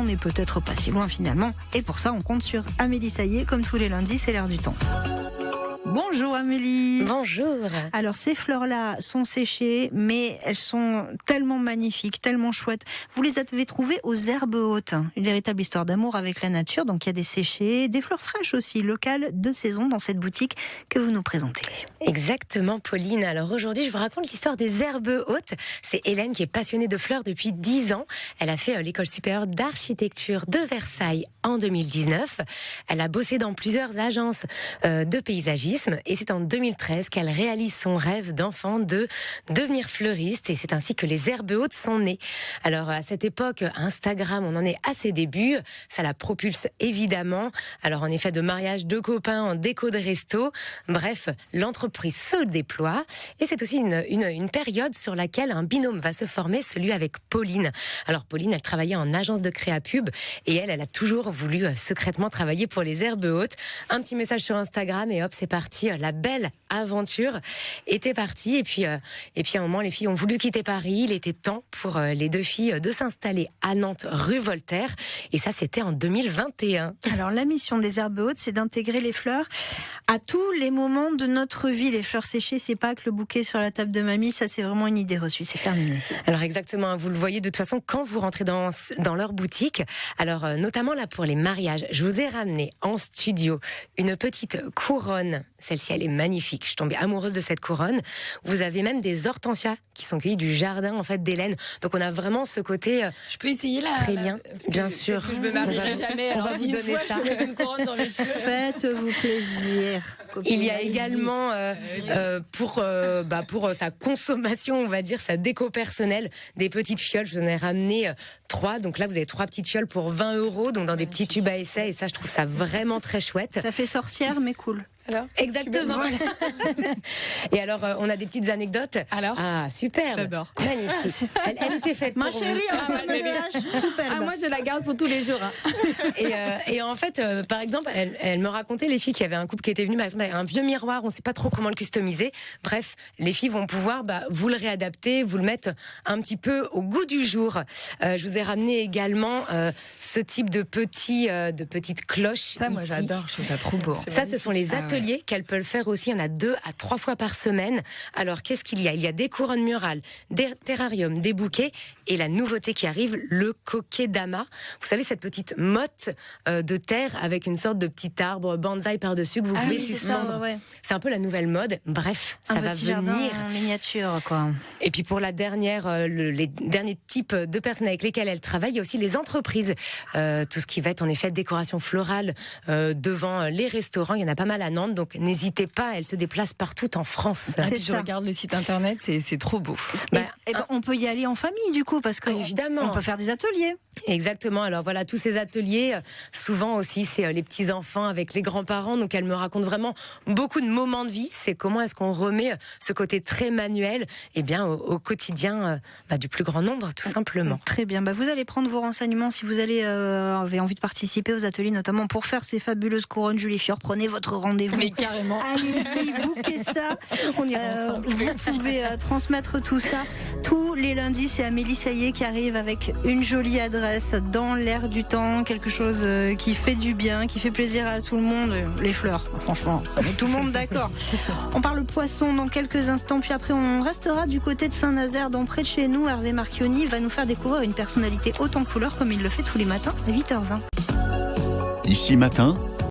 n'est peut-être pas si loin finalement. Et pour ça, on compte sur Amélie Saillé. Comme tous les lundis, c'est l'air du temps. Bonjour Amélie. Bonjour. Alors ces fleurs-là sont séchées, mais elles sont tellement magnifiques, tellement chouettes. Vous les avez trouvées aux Herbes Hautes. Une véritable histoire d'amour avec la nature. Donc il y a des séchées, des fleurs fraîches aussi, locales, de saison dans cette boutique que vous nous présentez. Exactement Pauline. Alors aujourd'hui je vous raconte l'histoire des Herbes Hautes. C'est Hélène qui est passionnée de fleurs depuis 10 ans. Elle a fait l'école supérieure d'architecture de Versailles en 2019. Elle a bossé dans plusieurs agences de paysagisme. Et c'est en 2013 qu'elle réalise son rêve d'enfant de devenir fleuriste. Et c'est ainsi que les Herbes Hautes sont nées. Alors à cette époque, Instagram, on en est à ses débuts. Ça la propulse évidemment. Alors en effet, de mariage de copains en déco de resto. Bref, l'entreprise se déploie. Et c'est aussi une période sur laquelle un binôme va se former, celui avec Pauline. Alors Pauline, elle travaillait en agence de créa pub. Et elle a toujours voulu secrètement travailler pour les Herbes Hautes. Un petit message sur Instagram et hop, c'est parti. La belle aventure était partie. Et puis à un moment, les filles ont voulu quitter Paris. Il était temps pour les deux filles de s'installer à Nantes, rue Voltaire. Et ça, c'était en 2021. Alors, la mission des Herbes Hautes, c'est d'intégrer les fleurs à tous les moments de notre vie. Les fleurs séchées, c'est pas que le bouquet sur la table de mamie. Ça, c'est vraiment une idée reçue. C'est terminé. Alors, exactement. Vous le voyez de toute façon quand vous rentrez dans leur boutique. Alors, notamment là pour les mariages, je vous ai ramené en studio une petite couronne. Celle-ci, elle est magnifique. Je suis tombée amoureuse de cette couronne. Vous avez même des hortensias qui sont cueillies du jardin en fait d'Hélène. Donc on a vraiment ce côté. Je peux essayer là. Très bien, bien sûr. Je me marierai jamais. On va vous donner ça. Je vais mettre une couronne dans les cheveux. Faites-vous plaisir. Il y a également pour sa consommation, on va dire sa déco personnelle, des petites fioles. Je vous en ai ramené 3. Donc là, vous avez 3 petites fioles pour 20 €, donc dans des petits tubes à essai. Et ça, je trouve ça vraiment très chouette. Ça fait sorcière, mais cool. Alors, exactement. Et alors, on a des petites anecdotes. Alors, super. J'adore. Magnifique. Elle était faite Ma pour chérie, vous. superbe. moi je la garde pour tous les jours. Et en fait, par exemple, elle me racontait les filles qui avaient un couple qui était venu, par exemple, avec un vieux miroir, on ne sait pas trop comment le customiser. Bref, les filles vont pouvoir vous le réadapter, vous le mettre un petit peu au goût du jour. Je vous ai ramené également ce type de petites cloches. Ça, moi ici. j'adore, je trouve ça trop beau. Ça, ce sont les ateliers qu'elles peuvent faire aussi. Il y en a 2 à 3 fois par semaine. Alors, qu'est-ce qu'il y a ? Il y a des couronnes murales, des terrariums, des bouquets. Et la nouveauté qui arrive, le kokedama. Vous savez, cette petite motte de terre avec une sorte de petit arbre bonsaï par-dessus que vous pouvez suspendre. Ouais. C'est un peu la nouvelle mode. Bref, ça va petit venir. Jardin en miniature, quoi. Et puis pour la dernière, les derniers types de personnes avec lesquelles elle travaille, il y a aussi les entreprises. Tout ce qui va être en effet décoration florale devant les restaurants. Il y en a pas mal à Nantes, donc n'hésitez pas. Elle se déplace partout en France. Je regarde le site internet, c'est trop beau. On peut y aller en famille, du coup, parce que évidemment, on peut faire des ateliers. Exactement. Alors voilà, tous ces ateliers, souvent aussi, c'est les petits enfants avec les grands-parents. Donc elle me raconte vraiment beaucoup de moments de vie. C'est comment est-ce qu'on remet ce côté très manuel, au quotidien du plus grand nombre, tout simplement. Très bien. Vous allez prendre vos renseignements si vous avez envie de participer aux ateliers, notamment pour faire ces fabuleuses couronnes Julie Fior. Prenez votre rendez-vous. Mais carrément. Allez-y, bouquez ça. On ira ensemble. Vous pouvez transmettre tout ça. Tous les lundis, c'est Amélie Saillé qui arrive avec une jolie adresse dans l'air du temps, quelque chose qui fait du bien, qui fait plaisir à tout le monde. Les fleurs, franchement, ça met tout le monde d'accord. On parle poisson dans quelques instants, puis après on restera du côté de Saint-Nazaire, dans près de chez nous. Hervé Marchioni va nous faire découvrir une personnalité haute en couleur comme il le fait tous les matins à 8h20. Ici matin,